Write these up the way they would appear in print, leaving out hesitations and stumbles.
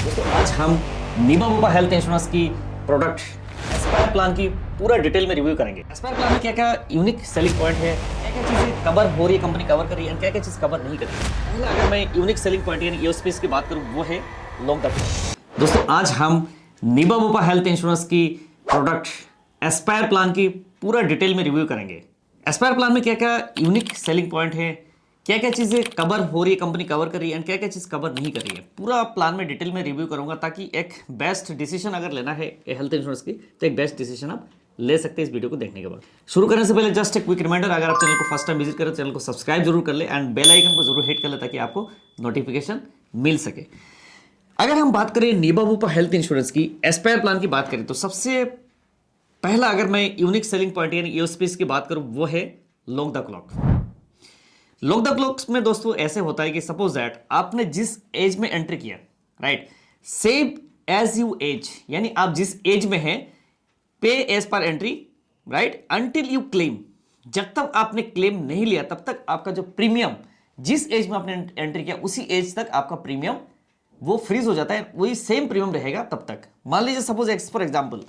दोस्तों आज हम नीमा बुपा हेल्थ इंश्योरेंस की प्रोडक्ट एस्पायर प्लान की पूरा डिटेल में रिव्यू करेंगे। एस्पायर प्लान में क्या क्या यूनिक सेलिंग पॉइंट है, क्या क्या चीजें कवर हो रही है, कंपनी कवर कर रही है, क्या क्या चीज कवर नहीं कर रही है। पहला अगर मैं यूनिक सेलिंग पॉइंट यानी यूएसपीज की बात करूं वो है लॉन्ग टर्म। दोस्तों आज हम नीमा बुपा हेल्थ इंश्योरेंस की प्रोडक्ट एस्पायर प्लान की पूरा डिटेल में रिव्यू करेंगे। एस्पायर प्लान में क्या क्या यूनिक सेलिंग पॉइंट है, क्या क्या चीजें कवर हो रही है, कंपनी कवर कर रही है, एंड क्या क्या चीज कवर नहीं कर रही है, पूरा प्लान में डिटेल में रिव्यू करूंगा ताकि एक बेस्ट डिसीजन अगर लेना है हेल्थ इंश्योरेंस की तो एक बेस्ट डिसीजन आप ले सकते हैं इस वीडियो को देखने के बाद। शुरू करने से पहले जस्ट एक क्विक रिमाइंडर, अगर आप चैनल को फर्स्ट टाइम विजिट करें चैनल को सब्सक्राइब जरूर कर ले एंड बेल आइकन को जरूर हिट कर ले ताकि आपको नोटिफिकेशन मिल सके। अगर हम बात करें नीमा बुपा हेल्थ इंश्योरेंस की एस्पायर प्लान की बात करें तो सबसे पहला अगर मैं यूनिक सेलिंग पॉइंट यानी यूएसपीज की बात करूं वो है long the clock. Long the clocks में दोस्तों ऐसे होता है कि सपोज दैट आपने जिस एज में एंट्री किया, right, same age you age, यानी आप जिस एज में हैं पे एज पर entry, right, until you claim, जब तक आपने क्लेम नहीं लिया तब तक आपका जो प्रीमियम जिस एज में आपने एंट्री किया उसी एज तक आपका प्रीमियम वो फ्रीज हो जाता है, वही सेम प्रीमियम रहेगा तब तक। मान लीजिए सपोज फॉर एग्जाम्पल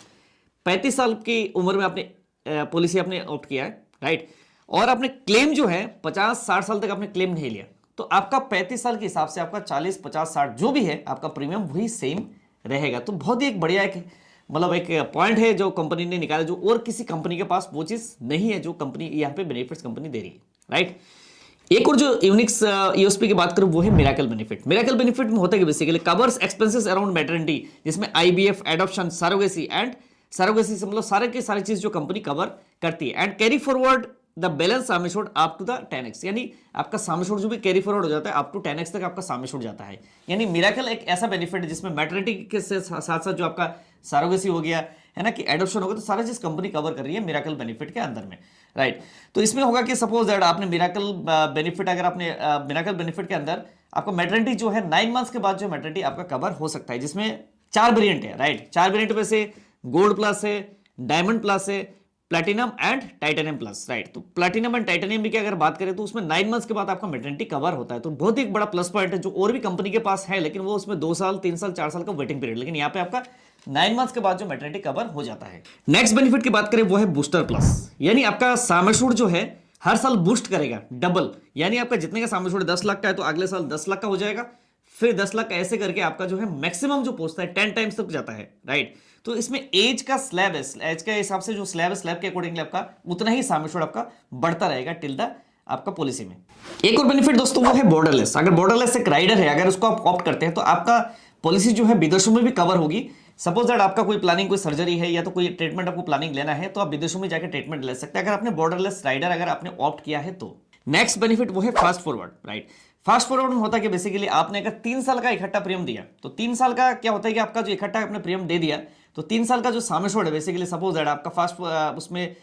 35 साल की उम्र में आपने पॉलिसी आपने ऑप्ट किया है, राइट, और आपने क्लेम जो है 50-60 साल तक आपने क्लेम नहीं लिया तो आपका 35 साल के हिसाब से आपका 40-50-60 जो भी है आपका प्रीमियम वही सेम रहेगा। तो बहुत ही एक बढ़िया एक मतलब एक पॉइंट है जो कंपनी ने निकाला, जो और किसी कंपनी के पास वो चीज नहीं है जो कंपनी यहाँ पे बेनिफिट्स कंपनी दे रही है, राइट। एक और जो यूनिक्स यूएसपी की बात करूं वो है मिरेकल बेनिफिट। मिरेकल बेनिफिट में होता है कि basically covers expenses around maternity, जिसमें IVF, adoption, surrogacy and surrogacy से मतलब सारे के सारे चीज जो कंपनी कवर करती है and carry forward the balance sum assured up to the 10x, यानी आपका सम एश्योर्ड जो भी कैरी फॉरवर्ड हो जाता है अप टू 10x तक आपका सम एश्योर्ड जाता है। यानी मिरेकल एक ऐसा बेनिफिट है जिसमें मैटरनिटी के साथ साथ जो आपका सरोगेसी हो गया है ना कि एडॉप्शन होगा तो सारा चीज कंपनी कवर कर रही है मिरेकल बेनिफिट के अंदर में, राइट। तो इसमें होगा कि सपोज दैट आपने मिरेकल बेनिफिट, अगर आपने मिरेकल बेनिफिट के अंदर आपको मैटरनिटी जो है 9 मंथ्स के बाद जो मैटरनिटी आपका कवर हो सकता है, जिसमें 4 वेरिएंट है, राइट। 4 वेरिएंट में से गोल्ड प्लस है, डायमंड प्लस है, platinum and titanium plus, right. तो प्लैटिनम एंड टाइटेनियम की अगर बात करें तो उसमें 9 मंथ्स के बाद आपका मैटरनिटी कवर होता है। तो बहुत ही एक बड़ा प्लस पॉइंट है जो और भी कंपनी के पास है, लेकिन वो उसमें 2 साल 3 साल 4 साल का वेटिंग पीरियड, लेकिन यहाँ पे आपका 9 मंथ्स के बाद जो मैटरनिटी कवर हो जाता है। नेक्स्ट बेनिफिट की बात करें वो है बूस्टर प्लस, यानी आपका सम एश्योर्ड जो है हर साल बूस्ट करेगा डबल, यानी आपका जितने का सम एश्योर्ड 10 लाख का है तो अगले साल 10 लाख का हो जाएगा, फिर 10 लाख ऐसे करके आपका जो है मैक्सिमम जो पहुंचता है 10 टाइम्स तक जाता है, राइट। तो इसमें एज का स्लैब है, एज के हिसाब से जो स्लैब है स्लैब के अकॉर्डिंगली आपका उतना ही सम एश्योर्ड आपका बढ़ता रहेगा टिल द आपका पॉलिसी में। एक और बेनिफिट दोस्तों वो है बॉर्डरलेस। अगर बॉर्डरलेस एक राइडर है, अगर उसको आप ऑप्ट करते हैं तो आपका पॉलिसी जो है विदेशों में भी कवर होगी। सपोज दैट आपका कोई प्लानिंग, कोई सर्जरी है या तो कोई ट्रीटमेंट आपको प्लानिंग लेना है तो आप विदेशों में जाकर ट्रीटमेंट ले सकते हैं अगर आपने बॉर्डरलेस राइडर अगर आपने ऑप्ट किया है तो। नेक्स्ट बेनिफिट वो है fast forward, right. Fast forward में होता है कि बेसिकली आपने अगर 3 साल का इकट्ठा प्रीमियम दिया तो 3 साल का क्या होता है कि आपका जो इकट्ठा आपने प्रीमियम दे दिया तो 3 साल का जो सम एश्योर्ड है बेसिकली सपोज दैट आपका फास्ट उसमें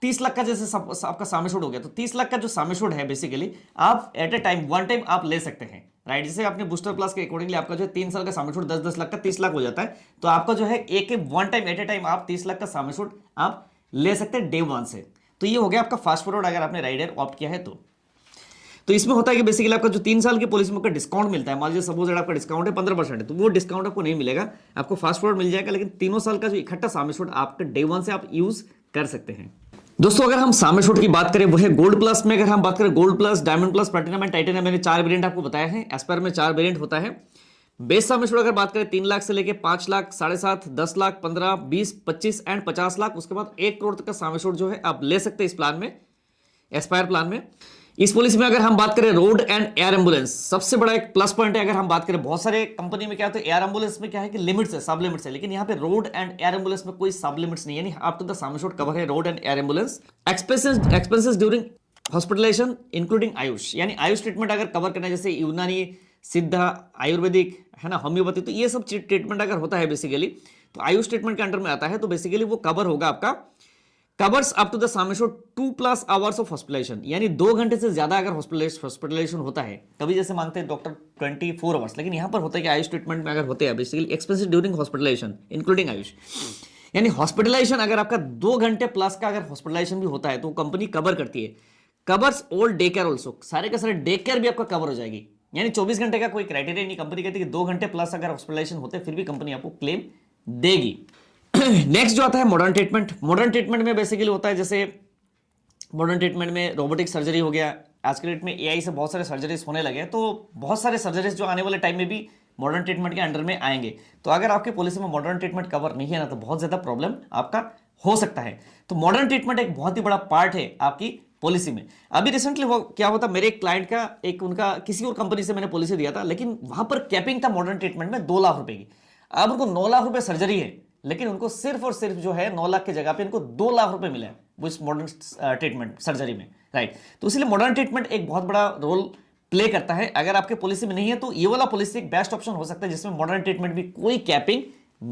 30 लाख का जैसे आपका सम एश्योर्ड हो गया तो 30 लाख का जो सम एश्योर्ड है बेसिकली आप at a time one time आप ले सकते हैं, राइट। जैसे आपने बूस्टर प्लस के अकॉर्डिंगली आपका जो है 3 साल का सम एश्योर्ड 10-10 लाख का 30 लाख हो जाता है तो आपका जो है एक one time at a time आप 30 लाख का सम एश्योर्ड आप ले सकते हैं डे 1 से। तो ये हो गया आपका फास्ट फॉरवर्ड अगर आपने राइडर ऑप्ट किया है तो इसमें होता है कि बेसिकली आपका जो 3 साल की पॉलिसी में आपका डिस्काउंट मिलता है। मान लीजिए सपोज आपका डिस्काउंट है 15% है तो वो डिस्काउंट आपको नहीं मिलेगा, आपको फास्ट फॉरवर्ड मिल जाएगा, लेकिन 3 साल का जो इकट्ठा सम एश्योर्ड आपका डे 1 से आप यूज कर सकते हैं। दोस्तों अगर हम सम एश्योर्ड की बात करें वो है गोल्ड प्लस में। अगर हम बात करें gold plus, diamond plus, platinum and titanium, मैंने 4 वेरिएंट आपको बताया है। एस्पायर में 4 वेरिएंट होता है। बेस सम एश्योर्ड अगर बात करें 3 लाख से लेके 5 लाख, 7.5, 10 लाख, 15, 20, 25 एंड 50 लाख, उसके बाद 1 करोड़ तक का सम एश्योर्ड जो है आप ले सकते हैं इस प्लान में, एस्पायर प्लान में। इस पॉलिसी में अगर हम बात करें रोड एंड एयर एम्बुलेंस, सबसे बड़ा एक प्लस पॉइंट है। अगर हम बात करें बहुत सारे कंपनी में क्या होता है एयर एम्बुलेंस में क्या है कि लिमिट्स है, सब लिमिट्स है, लेकिन यहाँ पे रोड एंड एयर एम्बुलेंस में कोई सब लिमिट्स नहीं है, यानी up to the sum assured cover है road and air ambulance. Expenses during hospitalisation including Ayush, यानी आयुष ट्रीटमेंट अगर कवर करना है जैसे यूनानी, सिद्धा, आयुर्वेदिक है ना, होम्योपैथी, तो ये सब ट्रीटमेंट अगर होता है बेसिकली तो आयुष ट्रीटमेंट के अंडर में आता है तो बेसिकली वो कवर होगा आपका, covers up to the sum assured 2+ hours of hospitalisation, यानी 2 घंटे से ज्यादा अगर हॉस्पिटलाइजेशन होता है, कभी जैसे मांगते हैं डॉक्टर 24 आवर्स, लेकिन यहां पर होता है कि आयुष ट्रीटमेंट में अगर होते हैं basically expenses during hospitalisation including Ayush, यानी हॉस्पिटलाइजेशन अगर आपका 2 घंटे प्लस का अगर हॉस्पिटलाइजेशन भी होता है तो कंपनी कवर करती है। Covers all day care also, सारे के सारे डे केयर भी आपका कवर हो जाएगी, यानी 24 घंटे का कोई क्राइटेरिया नहीं, कंपनी कहती है कि 2 घंटे प्लस अगर हॉस्पिटलाइजेशन होते फिर भी कंपनी आपको क्लेम देगी। नेक्स्ट जो आता है मॉडर्न ट्रीटमेंट। मॉडर्न ट्रीटमेंट में बेसिकली होता है, जैसे मॉडर्न ट्रीटमेंट में रोबोटिक सर्जरी हो गया, आज के डेट में एआई से बहुत सारे सर्जरीज होने लगे हैं, तो बहुत सारे सर्जरीज जो आने वाले टाइम में भी मॉडर्न ट्रीटमेंट के अंडर में आएंगे। तो अगर आपके पॉलिसी में मॉडर्न ट्रीटमेंट कवर नहीं है ना, तो बहुत ज्यादा प्रॉब्लम आपका हो सकता है। तो मॉडर्न ट्रीटमेंट एक बहुत ही बड़ा पार्ट है आपकी पॉलिसी में। अभी रिसेंटली क्या होता, मेरे एक क्लाइंट का एक उनका किसी और कंपनी से मैंने पॉलिसी दिया था, लेकिन वहां पर कैपिंग था मॉडर्न ट्रीटमेंट में 2 लाख रुपए की। अब उनको 9 लाख रुपए सर्जरी है, लेकिन उनको सिर्फ और सिर्फ जो है 9 लाख की जगह पे इनको 2 लाख रुपए मिला है वो इस मॉडर्न ट्रीटमेंट सर्जरी में, राइट। तो इसलिए मॉडर्न ट्रीटमेंट एक बहुत बड़ा रोल प्ले करता है। अगर आपके पॉलिसी में नहीं है तो ये वाला पॉलिसी एक बेस्ट ऑप्शन हो सकता है, जिसमें मॉडर्न ट्रीटमेंट भी कोई कैपिंग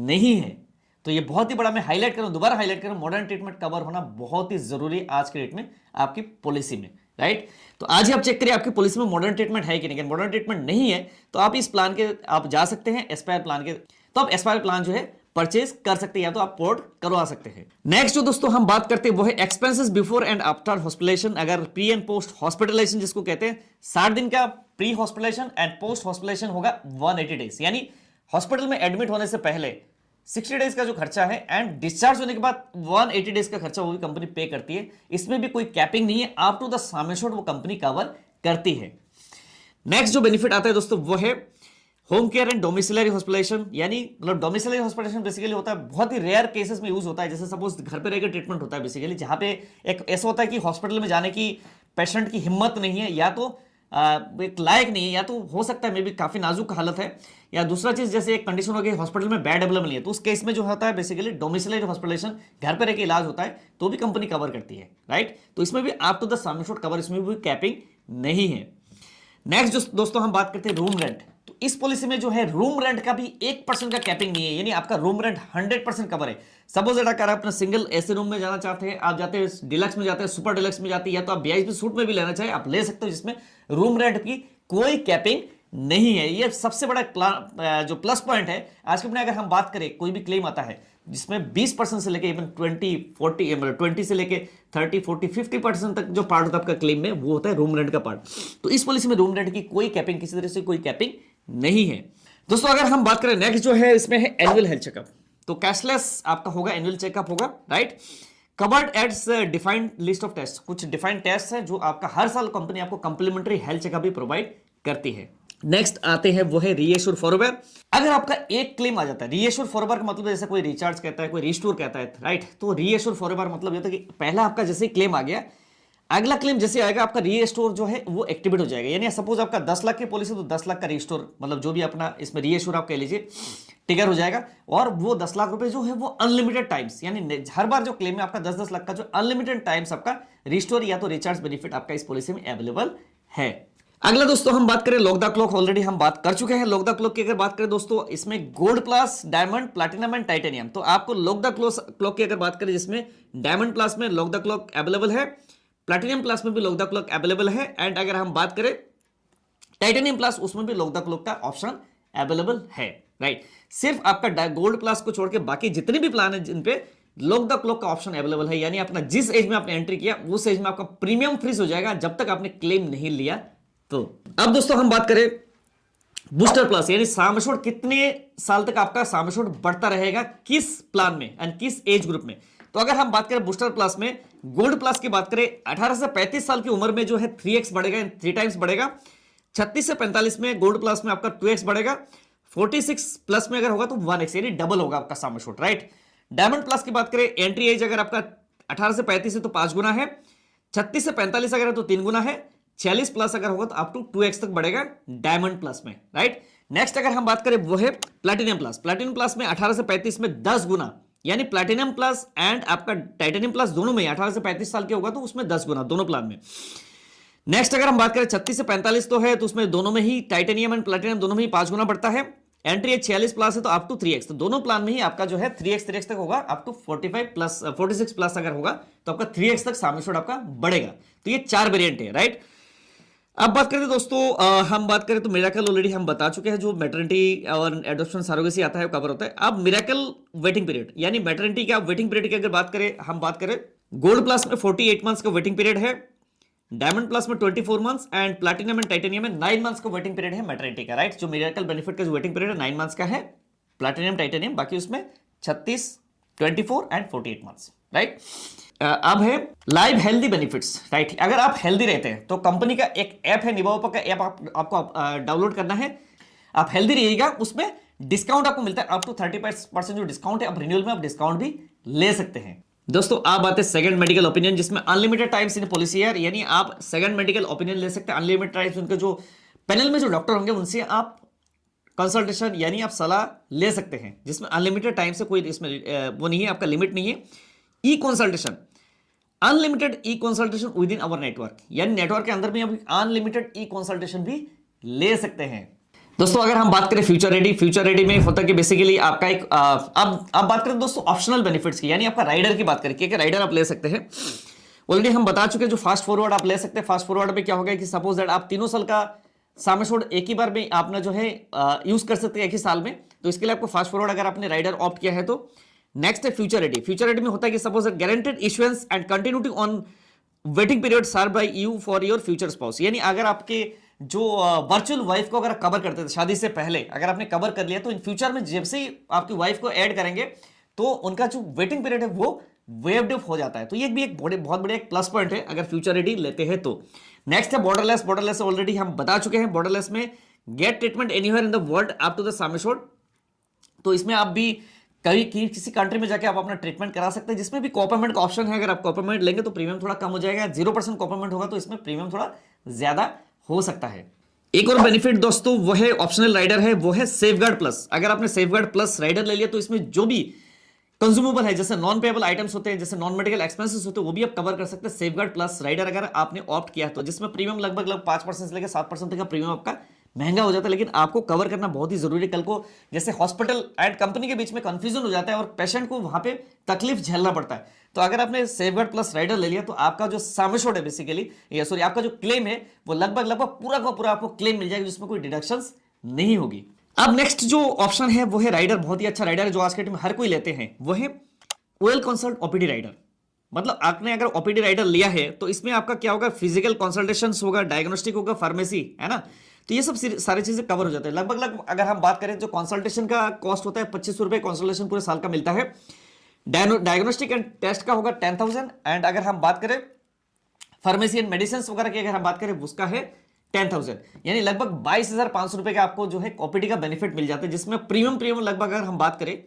नहीं है। तो ये बहुत ही बड़ा, मैं हाईलाइट करूं, दोबारा हाईलाइट करूं, मॉडर्न ट्रीटमेंट कवर होना बहुत ही जरूरी है आज के डेट में आपकी पॉलिसी में, राइट। तो आज ही आप चेक करिए आपकी पॉलिसी में मॉडर्न ट्रीटमेंट है कि नहीं। मॉडर्न ट्रीटमेंट नहीं है तो आप इस प्लान के आप जा सकते हैं एस्पायर प्लान के, तो आप एस्पायर प्लान जो है परचेज कर सकते हैं या तो आप पोर्ट करवा सकते हैं। नेक्स्ट जो दोस्तों हम बात करते हैं वो है expenses before and after hospitalisation. अगर प्री एंड पोस्ट हॉस्पिटलाइजेशन जिसको कहते हैं, 60 दिन का pre hospitalisation and post hospitalisation होगा 180 डेज, यानी हॉस्पिटल में एडमिट होने से पहले 60 डेज का जो खर्चा है एंड डिस्चार्ज होने के बाद 180 डेज का खर्चा वो भी कंपनी पे करती है। इसमें भी कोई कैपिंग नहीं है, up to the sum assured वो कंपनी कवर करती है। नेक्स्ट जो बेनिफिट आता है दोस्तों वो है home care and domiciliary hospitalisation, यानी मतलब डोमिसिलरी हॉस्पिटलाइजेशन बेसिकली होता है, बहुत ही रेयर केसेस में यूज होता है। जैसे सपोज घर पे रहकर ट्रीटमेंट होता है बेसिकली, जहां पे एक ऐसा होता है कि हॉस्पिटल में जाने की पेशेंट की हिम्मत नहीं है, या तो एक लायक नहीं है, या तो हो सकता है मे भी काफी नाजुक हालत है, या दूसरा चीज जैसे एक कंडीशन हो गई हॉस्पिटल में बेड अवेलेबल नहीं है, तो उस केस में जो होता है बेसिकली डोमिसिलरी हॉस्पिटलाइजेशन, घर पे रहकर इलाज होता है, तो भी कंपनी कवर करती है, राइट। तो इसमें भी up to the sum assured cover, इसमें भी कैपिंग नहीं है। नेक्स्ट जो दोस्तों हम बात करते हैं रूम रेंट। तो इस पॉलिसी में जो है रूम रेंट का भी 1% का कैपिंग नहीं है, यानी आपका रूम रेंट 100% कवर है। सपोज अगर आप अपना सिंगल एसी रूम में जाना चाहते हैं, आप जाते हैं डिलक्स में जाते हैं, सुपर डिलक्स में जाते हैं, या तो आप वीआईपी सूट में भी लेना चाहे आप ले सकते हो, जिसमें रूम रेंट की कोई कैपिंग नहीं है। ये सबसे बड़ा जो प्लस पॉइंट है। आज के दिन अगर हम बात करें, कोई भी क्लेम आता है जिसमें 20% से लेके इवन 20 से लेके 30, 40, 50% तक जो पार्ट होता है आपका क्लेम में, वो होता है रूम रेंट का पार्ट। तो इस पॉलिसी में रूम रेंट की कोई कैपिंग, किसी तरह से कोई कैपिंग नहीं है दोस्तों। अगर हम बात करें नेक्स्ट जो है, इसमें है एनुअल हेल्थ चेकअप। तो कैशलेस आपका होगा, एनुअल चेकअप होगा, राइट। कवर्ड एट्स डिफाइंड लिस्ट ऑफ टेस्ट, कुछ डिफाइंड टेस्ट है जो आपका हर साल कंपनी आपको कंप्लीमेंट्री हेल्थ चेकअप भी प्रोवाइड करती है। नेक्स्ट आते हैं वो है रीएश्योर फॉरएवर। अगर आपका एक क्लेम आ जाता है, रीएश्योर फॉरएवर का मतलब जैसे कोई रिचार्ज कहता है, कोई रिस्टोर कहता है, राइट। तो रीएश्योर फॉरएवर मतलब ये होता है कि पहला आपका जैसे क्लेम आ गया, अगला क्लेम जैसे आएगा आपका रीस्टोर जो है वो एक्टिवेट हो जाएगा। यानी सपोज आपका 10 लाख की पॉलिसी, तो 10 लाख का रीस्टोर मतलब जो भी अपना इसमें रीस्टोर आप कह लीजिए टिगर हो जाएगा, और वो 10 लाख रुपए जो है वो अनलिमिटेड टाइम्स, यानी हर बार जो क्लेम है आपका 10-10 लाख का जो अनलिमिटेड टाइम्स आपका रिस्टोर या तो रिचार्ज बेनिफिट आपका इस पॉलिसी में अवेलेबल है। अगला दोस्तों हम बात करें लॉक द क्लॉक, ऑलरेडी हम बात कर चुके हैं। लॉक द क्लॉक की अगर बात करें दोस्तों, इसमें gold plus, diamond, platinum and titanium. तो आपको लॉक द क्लॉक की अगर बात करें, जिसमें डायमंड प्लस में लॉक द क्लॉक अवेलेबल है, प्लैटिनम प्लस में भी लॉक द क्लॉक अवेलेबल है, एंड अगर हम बात करें टाइटेनियम प्लस, उसमें भी लॉक द क्लॉक का ऑप्शन अवेलेबल है, राइट। सिर्फ आपका गोल्ड प्लस को छोड़ के बाकी जितने भी प्लान है जिन पे लॉक द क्लॉक का ऑप्शन अवेलेबल है, यानी अपना जिस एज में आपने एंट्री किया उस एज में आपका प्रीमियम फ्रीज हो जाएगा जब तक आपने क्लेम नहीं लिया। तो अब दोस्तों हम बात करें बूस्टर प्लस, यानी सम एश्योर्ड कितने साल तक आपका सम एश्योर्ड बढ़ता रहेगा, किस प्लान में एंड किस एज ग्रुप में। तो अगर हम बात करें बूस्टर प्लस में, गोल्ड प्लस की बात करें, 18 से 35 साल की उम्र में जो है 3x बढ़ेगा, 3 टाइम्स बढ़ेगा। 36 से 45 में गोल्ड प्लस में आपका 2x बढ़ेगा। 46 प्लस में अगर होगा तो 1x, यानी डबल होगा आपका sum assured, right. Diamond plus की बात करें, एंट्री एज अगर आपका 18 से 35 है तो 5 गुना है, 36 से 45 अगर है तो 3 गुना है, 46 प्लस अगर होगा तो अप टू 2x तक बढ़ेगा डायमंड प्लस में, राइट। नेक्स्ट अगर हम बात करें वो है प्लैटिनम प्लस। प्लैटिनम प्लस में 18 से 35 में 10 गुना, यानी प्लैटिनम प्लस एंड आपका टाइटेनियम प्लस दोनों में 18 से 35 साल के होगा तो उसमें 10 गुना दोनों प्लान में। नेक्स्ट अगर हम बात करें 36 से 45 तो है, तो उसमें दोनों में ही टाइटेनियम एंड प्लैटिनम दोनों में ही 5 गुना बढ़ता है। एंट्री एज 46 प्लस है तो अप टू 3x, तो दोनों प्लान में ही आपका जो है 3x तक होगा, अप टू 46 प्लस अगर होगा तो आपका 3x तक सम एश्योर्ड आपका बढ़ेगा। तो ये 4 वेरिएंट है, राइट। अब बात करें दोस्तों, हम बात करें तो मिरेकल ऑलरेडी हम बता चुके हैं, जो मैटरनिटी और एडॉप्शन सरोगेसी आता है वो कवर होता है। अब मिरेकल वेटिंग पीरियड, यानी मैटरनिटी का वेटिंग पीरियड की अगर बात करें, हम बात करें गोल्ड प्लस में 48 मंथ्स का वेटिंग पीरियड है। डायमंड प्लस में 24 months and platinum and titanium में 9 मंथ्स का वेटिंग पीरियड है मैटरनिटी का, राइट। जो मिरेकल बेनिफिट का जो वेटिंग पीरियड है 9 मंथ्स का है प्लैटिनम टाइटेनियम, बाकी उसमें 36, 24 एंड 48 मंथ्स, राइट। अब है लाइव हेल्दी बेनिफिट्स, राइट। अगर आप हेल्दी रहते हैं तो कंपनी का एक ऐप है निबाओपा का ऐप, आपको डाउनलोड करना है। आप हेल्दी रहिएगा, उसमें डिस्काउंट आपको मिलता है अप टू 30% जो डिस्काउंट है। आप रिन्यूअल में आप डिस्काउंट भी ले सकते हैं। दोस्तों आप बात है सेकंड मेडिकल ओपिनियन, जिसमें अनलिमिटेड टाइम्स इन पॉलिसी है, यानी आप सेकंड मेडिकल ओपिनियन ले सकते हैं अनलिमिटेड टाइम्स। उनके जो पैनल में जो डॉक्टर होंगे उनसे आप कंसल्टेशन यानी आप सलाह ले सकते हैं, जिसमें अनलिमिटेड टाइम से कोई इसमें वो नहीं है, आपका लिमिट नहीं है। E consultation, unlimited e consultation with in our network, यानी नेटवर्क के अंदर भी आप अनलिमिटेड ई कंसल्टेशन भी ले सकते हैं। दोस्तों अगर हम बात करें फ्यूचर रेडी में होता है कि बेसिकली आपका एक अब बात करें दोस्तों ऑप्शनल बेनिफिट्स की, यानी आपका राइडर की बात करें कि राइडर आप ले सकते हैं। ऑलरेडी हम बता चुके हैं जो फास्ट फॉरवर्ड आप ले सकते हैं। फास्ट फॉरवर्ड में क्या होगा कि सपोज दैट आप 3 साल का साम एश्योर्ड एक ही बार में आपने जो है यूज कर सकते हैं एक ही साल में, तो इसके लिए आपको फास्ट फॉरवर्ड अगर आपने राइडर ऑप्ट किया है तो। नेक्स्ट है फ्यूचर रेडी में होता है कि suppose guaranteed issuance and continuity on waiting period serve by you for your future spouse, यानी अगर आपके जो वर्चुअल वाइफ को अगर कवर करते थे शादी से पहले, अगर आपने कवर कर लिया तो इन फ्यूचर में जब से आपकी वाइफ को ऐड करेंगे तो उनका जो वेटिंग पीरियड है वो वेव्ड ऑफ हो जाता है। तो ये भी एक बहुत बड़ा एक प्लस पॉइंट है अगर फ्यूचर रेडी लेते हैं तो। नेक्स्ट है बॉर्डरलेस ऑलरेडी हम बता चुके हैं। बॉर्डरलेस में get treatment anywhere in the world up to the sum assured, तो इसमें आप भी कहीं किसी कंट्री में जाके आप अपना ट्रीटमेंट करा सकते हैं, जिसमें भी कॉपरमेंट का ऑप्शन है। अगर आप कॉपरमेंट लेंगे तो प्रीमियम थोड़ा कम हो जाएगा, 0% कॉपरमेंट होगा तो इसमें प्रीमियम थोड़ा ज्यादा हो सकता है। एक और बेनिफिट दोस्तों वो है ऑप्शनल राइडर है, वो है सेफगार्ड प्लस। अगर आपने सेफगार्ड प्लस राइडर ले लिया तो इसमें जो भी कंज्यूमेबल है, जैसे नॉन पेएबल आइटम्स होते हैं, जैसे नॉन मेडिकल एक्सपेंसेस होते हैं, वो भी आप कवर कर सकते हैं सेफगार्ड प्लस राइडर अगर आपने ऑप्ट किया तो, जिसमें प्रीमियम लगभग 5% से लेकर 7% तक का प्रीमियम आपका महंगा हो जाता है, लेकिन आपको कवर करना बहुत ही जरूरी है। कल को जैसे हॉस्पिटल एंड कंपनी के बीच में कंफ्यूजन हो जाता है और पेशेंट को वहां पे तकलीफ झेलना पड़ता है, तो अगर आपने सेफगार्ड प्लस राइडर ले लिया तो आपका जो सम एश्योर्ड है बेसिकली, या सॉरी आपका जो क्लेम है वो लगभग पूरा का पूरा आपको क्लेम मिल जाएगा, जिसमें कोई डिडक्शंस नहीं होगी। अब नेक्स्ट जो ऑप्शन है वो है राइडर, बहुत ही अच्छा राइडर है जो आज के टाइम में हर कोई लेते हैं, वो है ओएल कंसल्ट ओपीडी राइडर। मतलब आपने अगर ओपीडी राइडर लिया है तो इसमें आपका क्या होगा, फिजिकल कंसल्टेशंस होगा, डायग्नोस्टिक होगा, फार्मेसी है ना, तो ये सब सारी चीजें कवर हो जाते हैं। लगभग अगर हम बात करें जो कंसल्टेशन का कॉस्ट होता है 2500 रुपए कंसल्टेशन पूरे साल का मिलता है। डायग्नोस्टिक एंड टेस्ट का होगा 10,000 एंड अगर हम बात करें फार्मेसी एंड मेडिसिन वगैरह की अगर हम बात करें उसका है 10,000, यानी लगभग 22,500 रुपए का आपको जो है ओपीडी का बेनिफिट मिल जाता है, जिसमें प्रीमियम लगभग अगर हम बात करें,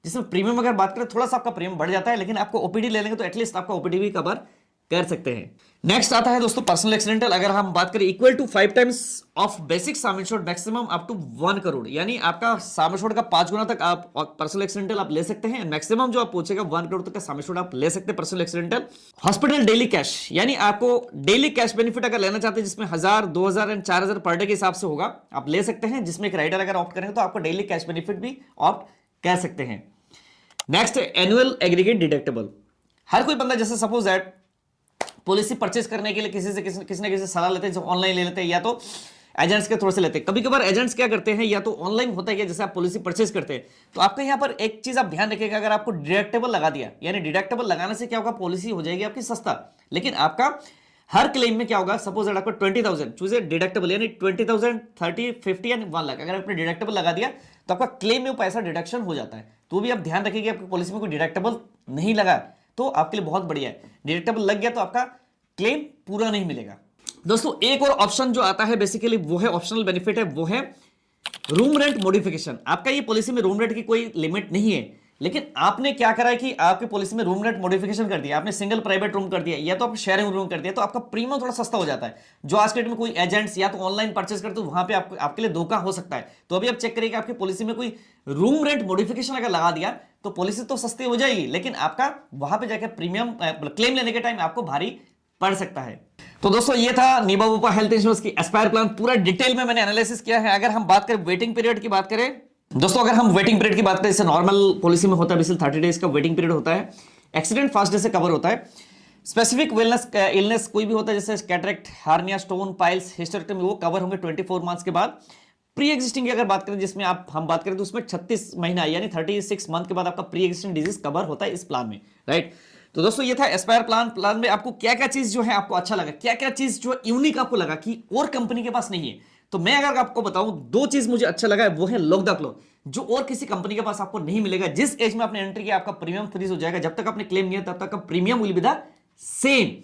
जिसमें प्रीमियम अगर बात करें थोड़ा सा आपका प्रीमियम बढ़ जाता है, लेकिन आपको ओपीडी ले लेंगे तो एटलीस्ट आपका ओपीडी भी कवर कर सकते हैं। नेक्स्ट आता है दोस्तों पर्सनल एक्सीडेंटल। अगर हम बात करें equal to 5 times of basic sum assured maximum up to 1 crore, यानी आपका सम एश्योर्ड का 5 गुना तक आप पर्सनल एक्सीडेंटल आप ले सकते हैं। मैक्सिमम जो आप पूछेगा 1 करोड़ तक का सम एश्योर्ड आप ले सकते हैं personal accidental. Hospital daily cash, यानी आपको डेली कैश बेनिफिट अगर लेना चाहते हैं जिसमें 1000, 2000 एंड 4000 पर डे के हिसाब से होगा, आप ले सकते हैं, जिसमें एक राइडर अगर ऑप्ट करें तो आपको डेली कैश बेनिफिट भी ऑप्ट कर सकते हैं। Next annual aggregate deductible. हर कोई बंदा जैसे सपोज दैट पॉलिसी परचेज करने के लिए किसी न किसी सलाह लेते हैं, जो ऑनलाइन ले लेते हैं या तो एजेंट्स के थ्रू से लेते हैं। कभी कभार एजेंट्स क्या करते हैं, या तो ऑनलाइन होता है कि जैसे आप पॉलिसी परचेज करते हैं तो आपका यहाँ पर एक चीज आप ध्यान रखिएगा, अगर आपको डिडक्टेबल लगा दिया, यानी डिडक्टेबल लगाने से क्या होगा, पॉलिसी हो जाएगी आपकी सस्ता, लेकिन आपका हर क्लेम में क्या होगा, सपोज आपको 20,000 चूजे डिडक्टेबल, यानी 20,000, 30, 50 एंड 1 लाख अगर आपने डिडक्टेबल लगा दिया तो आपका क्लेम में वो पैसा डिडक्शन हो जाता है। तो भी आप ध्यान रखिए कि आपकी पॉलिसी में कोई डिडक्टेबल नहीं लगा तो आपके लिए बहुत बढ़िया है। डिडक्टेबल लग गया तो आपका क्लेम पूरा नहीं मिलेगा। दोस्तों एक और ऑप्शन जो आता है बेसिकली वो है ऑप्शनल बेनिफिट है, वो है रूम रेंट मॉडिफिकेशन। आपका ये पॉलिसी में रूम रेंट की कोई लिमिट नहीं है, लेकिन आपने क्या करा है कि आपकी पॉलिसी में रूम रेंट मॉडिफिकेशन कर दिया, आपने सिंगल प्राइवेट रूम कर दिया या तो आप शेयरिंग रूम कर दिया, तो आपका प्रीमियम थोड़ा सस्ता हो जाता है। जो आज के डेट में कोई एजेंट्स या तो ऑनलाइन परचेज करते वहां पे आपके लिए धोखा हो सकता है। तो अभी आप चेक करिए कि आपकी पॉलिसी में कोई रूम रेंट मॉडिफिकेशन अगर लगा दिया तो पॉलिसी तो सस्ती हो जाएगी, लेकिन आपका वहां पर जाकर प्रीमियम क्लेम लेने के टाइम आपको भारी पड़ सकता है। तो दोस्तों ये था निबाबूपा हेल्थ इंश्योरेंस की एस्पायर प्लान, पूरा डिटेल में मैंने एनालिसिस किया है। अगर हम बात करें वेटिंग पीरियड की बात करें दोस्तों, अगर हम वेटिंग पीरियड की बात करें, जैसे नॉर्मल पॉलिसी में होता है 30 डेज का वेटिंग पीरियड होता है, एक्सीडेंट फर्स्ट डे से कवर होता है। स्पेसिफिक वेलनेस इलनेस कोई भी होता है जैसे cataract, hernia, stone, piles, hysterectomy, वो कवर होंगे 24 मंथ्स के बाद। प्री एग्जिस्टिंग की अगर बात करें जिसमें हम बात करें तो उसमें 36 महीना यानी 36 मंथ के बाद आपका प्री एग्जिस्टिंग डिजीज कवर होता है इस प्लान में, राइट। तो दोस्तों ये था एस्पायर प्लान में आपको क्या क्या चीज जो है आपको अच्छा लगा, क्या क्या चीज जो यूनिक आपको लगा कि और कंपनी के पास नहीं है। तो मैं अगर आपको बताऊं, दो चीज मुझे अच्छा लगा है, वो है लॉक द क्लो, जो और किसी कंपनी के पास आपको नहीं मिलेगा। जिस एज में आपने एंट्री किया आपका प्रीमियम फ्रीज हो जाएगा, जब तक आपने क्लेम नहीं तब तक का premium will be the same.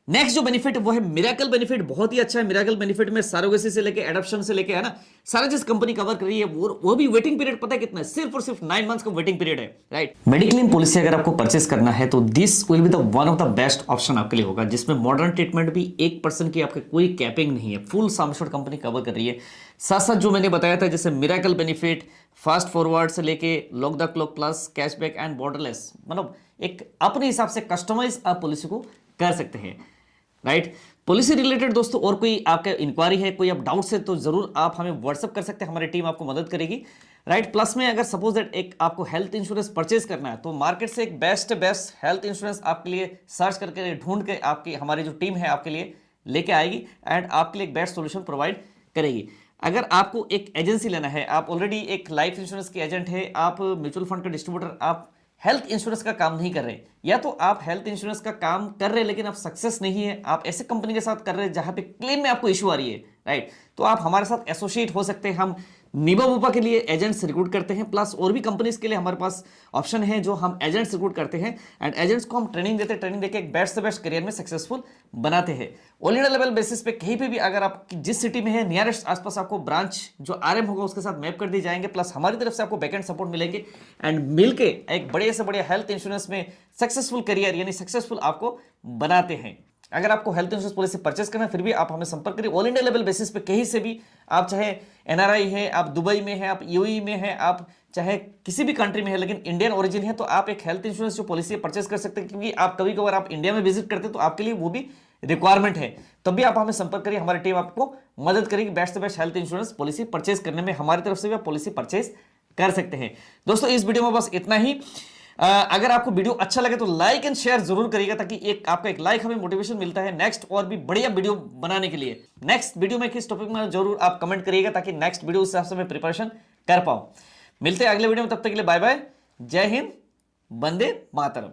Next जो बेनिफिट वो है मिरेकल बेनिफिट, बहुत ही अच्छा है। मिरेकल बेनिफिट में सरोगेसी से लेके एडॉप्शन से लेके, है ना, सारा चीज कंपनी कवर कर रही है। वो भी वेटिंग पीरियड पता है कितना है, सिर्फ और सिर्फ 9 मंथ्स का वेटिंग पीरियड है, राइट। मेडिक्लेम पॉलिसी अगर आपको परचेस करना है तो this will be the one of the best option आपके लिए होगा, जिसमें मॉडर्न ट्रीटमेंट भी 1% की आपके कोई कैपिंग नहीं है, full sum assured company cover कर रही है। साथ साथ जो मैंने बताया था जैसे मिरेकल बेनिफिट, फास्ट फॉरवर्ड से लेके lock the clock plus cashback and borderless, मतलब एक अपने हिसाब से कस्टमाइज आप पॉलिसी को कर सकते हैं, राइट। पॉलिसी रिलेटेड दोस्तों और कोई आपका इंक्वायरी है, कोई आप डाउट्स है तो जरूर आप हमें व्हाट्सअप कर सकते हैं, हमारी टीम आपको मदद करेगी, राइट। प्लस में अगर सपोज दैट एक आपको हेल्थ इंश्योरेंस परचेज करना है तो मार्केट से एक बेस्ट हेल्थ इंश्योरेंस आपके लिए सर्च करके ढूंढ के आपकी हमारी जो टीम है आपके लिए लेके आएगी एंड आपके लिए एक बेस्ट सोल्यूशन प्रोवाइड करेगी। अगर आपको एक एजेंसी लेना है, आप ऑलरेडी एक लाइफ इंश्योरेंस के एजेंट है, आप म्यूचुअल फंड के डिस्ट्रीब्यूटर, आप हेल्थ इंश्योरेंस का काम नहीं कर रहे, या तो आप हेल्थ इंश्योरेंस का काम कर रहे हैं लेकिन आप सक्सेस नहीं है, आप ऐसे कंपनी के साथ कर रहे हैं जहां पे क्लेम में आपको इशू आ रही है, राइट, तो आप हमारे साथ एसोसिएट हो सकते हैं। हम नीबा बुपा के लिए एजेंट्स रिक्रूट करते हैं, प्लस और भी कंपनीज के लिए हमारे पास ऑप्शन है जो हम एजेंट्स रिक्रूट करते हैं एंड एजेंट्स को हम ट्रेनिंग देते हैं, ट्रेनिंग देके एक बेस्ट से बेस्ट करियर में सक्सेसफुल बनाते हैं। ऑल इंडिया लेवल बेसिस पे कहीं पे भी अगर आप जिस सिटी में है नियरेस्ट आसपास आपको ब्रांच जो आरएम होगा उसके साथ मैप कर दिए जाएंगे, प्लस हमारी तरफ से आपको बैकएंड सपोर्ट मिलेंगे एंड मिलके एक बड़े से बड़े हेल्थ इंश्योरेंस में सक्सेसफुल करियर यानी सक्सेसफुल आपको बनाते हैं। अगर आपको हेल्थ इंश्योरेंस पॉलिसी परचेस करना है फिर भी आप हमें संपर्क करिए। ऑल इंडिया लेवल बेसिस पे कहीं से भी, आप चाहे एनआरआई है, आप दुबई में है, आप यूएई में है, आप चाहे किसी भी कंट्री में है लेकिन इंडियन ओरिजिन है, तो आप एक हेल्थ इंश्योरेंस जो पॉलिसी परचेस कर सकते हैं, क्योंकि आप कभी कभार आप इंडिया में विजिट करते हैं तो आपके लिए वो भी रिक्वायरमेंट है। तब भी आप हमें संपर्क करिए, हमारी टीम आपको मदद करेगी बेस्ट से best health insurance policy purchase करने में। हमारी तरफ से भी आप पॉलिसी परचेस कर सकते हैं। दोस्तों इस वीडियो में बस इतना ही। अगर आपको वीडियो अच्छा लगे तो लाइक एंड शेयर जरूर करिएगा, ताकि एक आपका एक लाइक हमें मोटिवेशन मिलता है नेक्स्ट और भी बढ़िया वीडियो बनाने के लिए। नेक्स्ट वीडियो में किस टॉपिक में जरूर आप कमेंट करिएगा, ताकि नेक्स्ट वीडियो उस हिसाब से मैं प्रिपरेशन कर पाऊं। मिलते हैं अगले वीडियो में, तब तक के लिए बाय बाय, जय हिंद, वंदे मातरम।